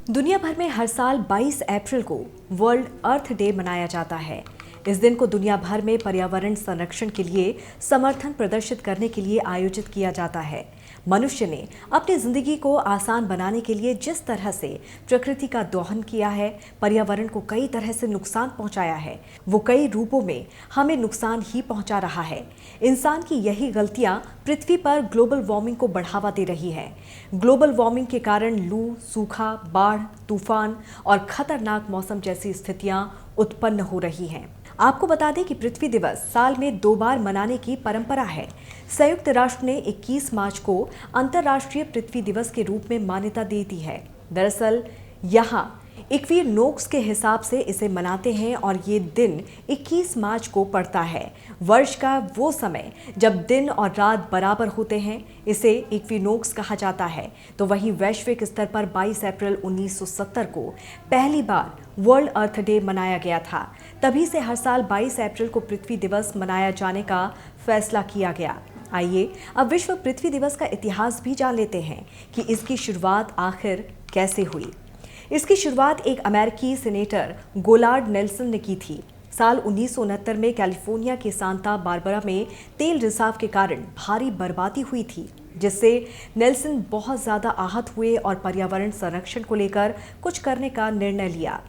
दुनिया भर में हर साल 22 अप्रैल को वर्ल्ड अर्थ डे मनाया जाता है। इस दिन को दुनिया भर में पर्यावरण संरक्षण के लिए समर्थन प्रदर्शित करने के लिए आयोजित किया जाता है। मनुष्य ने अपनी जिंदगी को आसान बनाने के लिए जिस तरह से प्रकृति का दोहन किया है, पर्यावरण को कई तरह से नुकसान पहुंचाया है, वो कई रूपों में हमें नुकसान ही पहुंचा रहा है। इंसान की यही गलतियां पृथ्वी पर ग्लोबल वार्मिंग को बढ़ावा दे रही है। ग्लोबल वार्मिंग के कारण लू, सूखा, बाढ़, तूफान और खतरनाक मौसम जैसी स्थितियां उत्पन्न हो रही हैं। आपको बता दें कि पृथ्वी दिवस साल में 2 बार मनाने की परंपरा है। संयुक्त राष्ट्र ने 21 मार्च को अंतर्राष्ट्रीय पृथ्वी दिवस के रूप में मान्यता दे दी है। दरअसल यहाँ इक्विनोक्स के हिसाब से इसे मनाते हैं और ये दिन 21 मार्च को पड़ता है। वर्ष का वो समय जब दिन और रात बराबर होते हैं, इसे इक्विनोक्स कहा जाता है। तो वहीं वैश्विक स्तर पर 22 अप्रैल 1970 को पहली बार वर्ल्ड अर्थ डे मनाया गया था। तभी से हर साल 22 अप्रैल को पृथ्वी दिवस मनाया जाने का फैसला किया गया। आइए अब विश्व पृथ्वी दिवस का इतिहास भी जान लेते हैं कि इसकी शुरुआत आखिर कैसे हुई। इसकी शुरुआत एक अमेरिकी सीनेटर गोलार्ड नेल्सन ने की थी। साल 1969 में कैलिफोर्निया के सांता बारबरा में तेल रिसाव के कारण भारी बर्बादी हुई थी, जिससे नेल्सन बहुत ज़्यादा आहत हुए और पर्यावरण संरक्षण को लेकर कुछ करने का निर्णय लिया।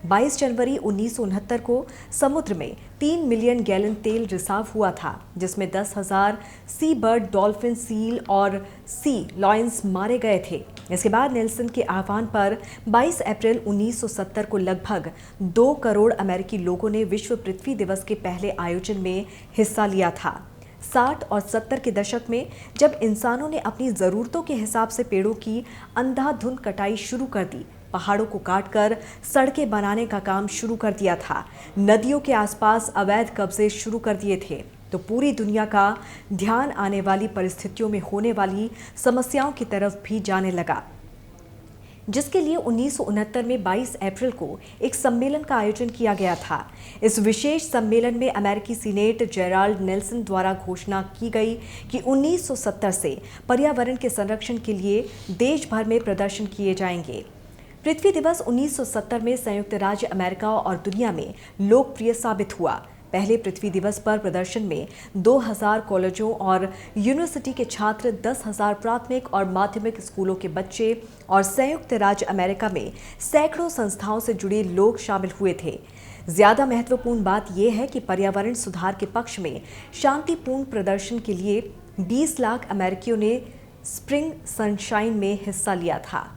22 जनवरी 1969 को समुद्र में 3 मिलियन गैलन तेल रिसाव हुआ था, जिसमें 10,000 सी बर्ड, डॉल्फिन, सील और सी लॉयंस मारे गए थे। इसके बाद नेल्सन के आह्वान पर 22 अप्रैल 1970 को लगभग 2 करोड़ अमेरिकी लोगों ने विश्व पृथ्वी दिवस के पहले आयोजन में हिस्सा लिया था। 60 और 70 के दशक में जब इंसानों ने अपनी ज़रूरतों के हिसाब से पेड़ों की अंधाधुंध कटाई शुरू कर दी, पहाड़ों को काटकर सड़कें बनाने का काम शुरू कर दिया था, नदियों के आसपास अवैध कब्जे शुरू कर दिए थे, तो पूरी दुनिया का ध्यान आने वाली परिस्थितियों में होने वाली समस्याओं की तरफ भी जाने लगा, जिसके लिए 1969 में 22 अप्रैल को एक सम्मेलन का आयोजन किया गया था। इस विशेष सम्मेलन में अमेरिकी सीनेट जेराल्ड नेल्सन द्वारा घोषणा की गई कि 1970 से पर्यावरण के संरक्षण के लिए देश भर में प्रदर्शन किए जाएंगे। पृथ्वी दिवस 1970 में संयुक्त राज्य अमेरिका और दुनिया में लोकप्रिय साबित हुआ। पहले पृथ्वी दिवस पर प्रदर्शन में 2000 कॉलेजों और यूनिवर्सिटी के छात्र, 10,000 प्राथमिक और माध्यमिक स्कूलों के बच्चे और संयुक्त राज्य अमेरिका में सैकड़ों संस्थाओं से जुड़े लोग शामिल हुए थे। ज्यादा महत्वपूर्ण बात यह है कि पर्यावरण सुधार के पक्ष में शांतिपूर्ण प्रदर्शन के लिए 20 लाख अमेरिकियों ने स्प्रिंग सनशाइन में हिस्सा लिया था।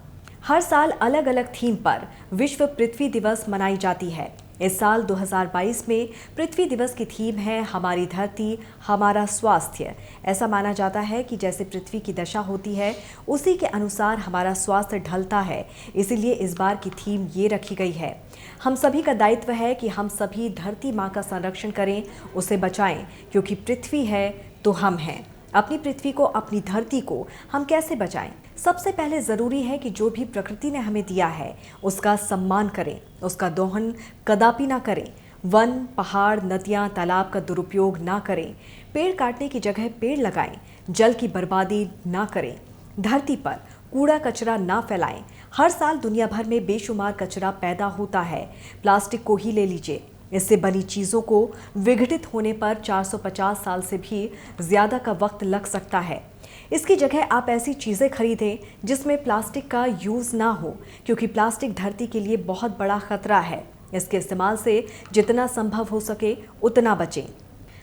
हर साल अलग अलग थीम पर विश्व पृथ्वी दिवस मनाई जाती है। इस साल 2022 में पृथ्वी दिवस की थीम है हमारी धरती, हमारा स्वास्थ्य। ऐसा माना जाता है कि जैसे पृथ्वी की दशा होती है, उसी के अनुसार हमारा स्वास्थ्य ढलता है। इसीलिए इस बार की थीम ये रखी गई है, हम सभी का दायित्व है कि हम सभी धरती माँ का संरक्षण करें, उसे बचाएं, क्योंकि पृथ्वी है तो हम हैं। अपनी पृथ्वी को, अपनी धरती को हम कैसे बचाएं? सबसे पहले ज़रूरी है कि जो भी प्रकृति ने हमें दिया है उसका सम्मान करें, उसका दोहन कदापि ना करें। वन, पहाड़, नदियाँ, तालाब का दुरुपयोग ना करें। पेड़ काटने की जगह पेड़ लगाएं। जल की बर्बादी ना करें। धरती पर कूड़ा कचरा ना फैलाएं। हर साल दुनिया भर में बेशुमार कचरा पैदा होता है। प्लास्टिक को ही ले लीजिए, इससे बनी चीज़ों को विघटित होने पर 450 साल से भी ज़्यादा का वक्त लग सकता है। इसकी जगह आप ऐसी चीज़ें खरीदें जिसमें प्लास्टिक का यूज़ ना हो, क्योंकि प्लास्टिक धरती के लिए बहुत बड़ा खतरा है। इसके इस्तेमाल से जितना संभव हो सके उतना बचें।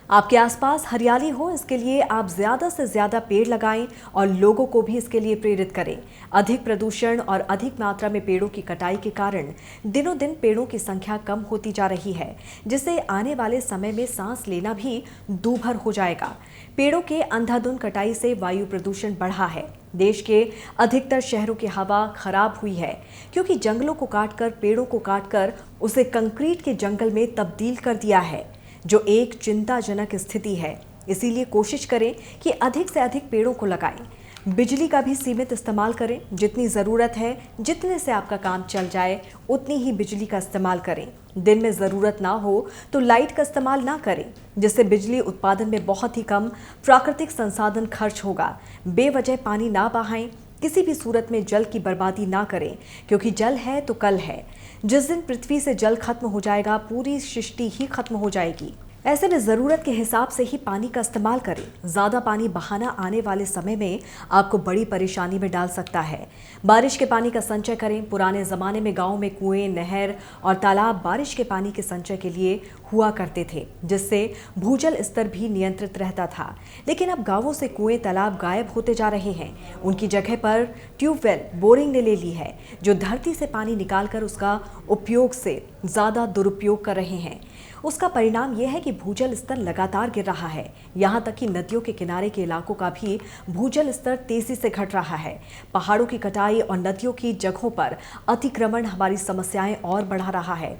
आपके आसपास हरियाली हो, इसके लिए आप ज़्यादा से ज़्यादा पेड़ लगाएं और लोगों को भी इसके लिए प्रेरित करें। अधिक प्रदूषण और अधिक मात्रा में पेड़ों की कटाई के कारण दिनों दिन पेड़ों की संख्या कम होती जा रही है, जिससे आने वाले समय में सांस लेना भी दूभर हो जाएगा। पेड़ों के अंधाधुंध कटाई से वायु प्रदूषण बढ़ा है। देश के अधिकतर शहरों की हवा खराब हुई है, क्योंकि जंगलों को काटकर, पेड़ों को काटकर उसे कंक्रीट के जंगल में तब्दील कर दिया है, जो एक चिंताजनक स्थिति है। इसीलिए कोशिश करें कि अधिक से अधिक पेड़ों को लगाएं। बिजली का भी सीमित इस्तेमाल करें। जितनी ज़रूरत है, जितने से आपका काम चल जाए, उतनी ही बिजली का इस्तेमाल करें। दिन में ज़रूरत ना हो तो लाइट का इस्तेमाल ना करें, जिससे बिजली उत्पादन में बहुत ही कम प्राकृतिक संसाधन खर्च होगा। बेवजह पानी ना बहाएं। किसी भी सूरत में जल की बर्बादी ना करें, क्योंकि जल है तो कल है। जिस दिन पृथ्वी से जल खत्म हो जाएगा, पूरी सृष्टि ही खत्म हो जाएगी। ऐसे में जरूरत के हिसाब से ही पानी का इस्तेमाल करें। ज्यादा पानी बहाना आने वाले समय में आपको बड़ी परेशानी में डाल सकता है। बारिश के पानी का संचय करें। पुराने जमाने में गांव में कुएं, नहर और तालाब बारिश के पानी के संचय के लिए हुआ करते थे, जिससे भूजल स्तर भी नियंत्रित रहता था। लेकिन अब गांवों से कुएं, तालाब गायब होते जा रहे हैं। उनकी जगह पर ट्यूबवेल, बोरिंग ने ले ली है, जो धरती से पानी निकालकर उसका उपयोग से ज्यादा दुरुपयोग कर रहे हैं। उसका परिणाम यह है कि भूजल स्तर लगातार गिर रहा है। यहाँ तक कि नदियों के किनारे के इलाकों का भी भूजल स्तर तेजी से घट रहा है। पहाड़ों की कटाई और नदियों की जगहों पर अतिक्रमण हमारी समस्याएं और बढ़ा रहा है।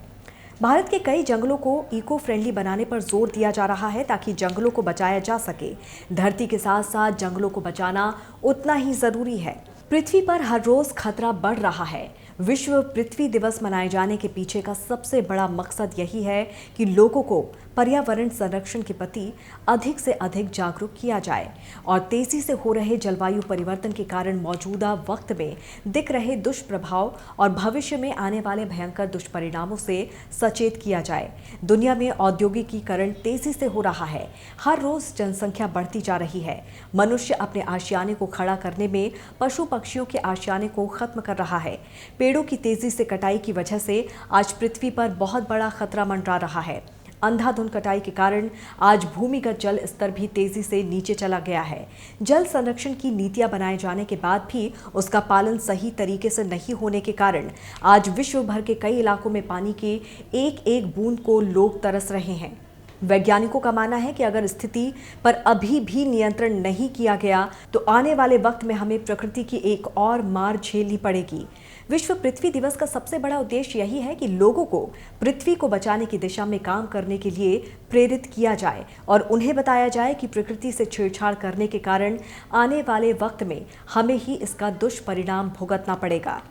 भारत के कई जंगलों को इको फ्रेंडली बनाने पर जोर दिया जा रहा है, ताकि जंगलों को बचाया जा सके। धरती के साथ साथ जंगलों को बचाना उतना ही जरूरी है। पृथ्वी पर हर रोज खतरा बढ़ रहा है। विश्व पृथ्वी दिवस मनाए जाने के पीछे का सबसे बड़ा मकसद यही है कि लोगों को पर्यावरण संरक्षण के प्रति अधिक से अधिक जागरूक किया जाए और तेजी से हो रहे जलवायु परिवर्तन के कारण मौजूदा वक्त में दिख रहे दुष्प्रभाव और भविष्य में आने वाले भयंकर दुष्परिणामों से सचेत किया जाए। दुनिया में औद्योगिकीकरण तेजी से हो रहा है। हर रोज जनसंख्या बढ़ती जा रही है। मनुष्य अपने आशियाने को खड़ा करने में पशु पक्षियों के आशियाने को खत्म कर रहा है। पेड़ों की तेजी से कटाई की वजह से आज पृथ्वी पर बहुत बड़ा खतरा मंडरा रहा है। अंधाधुंध कटाई के कारण आज भूमिगत जल स्तर भी तेजी से नीचे चला गया है। जल संरक्षण की नीतियां बनाए जाने के बाद भी उसका पालन सही तरीके से नहीं होने के कारण आज विश्व भर के कई इलाकों में पानी के एक एक बूंद को लोग तरस रहे हैं। वैज्ञानिकों का मानना है कि अगर स्थिति पर अभी भी नियंत्रण नहीं किया गया तो आने वाले वक्त में हमें प्रकृति की एक और मार झेलनी पड़ेगी। विश्व पृथ्वी दिवस का सबसे बड़ा उद्देश्य यही है कि लोगों को पृथ्वी को बचाने की दिशा में काम करने के लिए प्रेरित किया जाए और उन्हें बताया जाए कि प्रकृति से छेड़छाड़ करने के कारण आने वाले वक्त में हमें ही इसका दुष्परिणाम भुगतना पड़ेगा।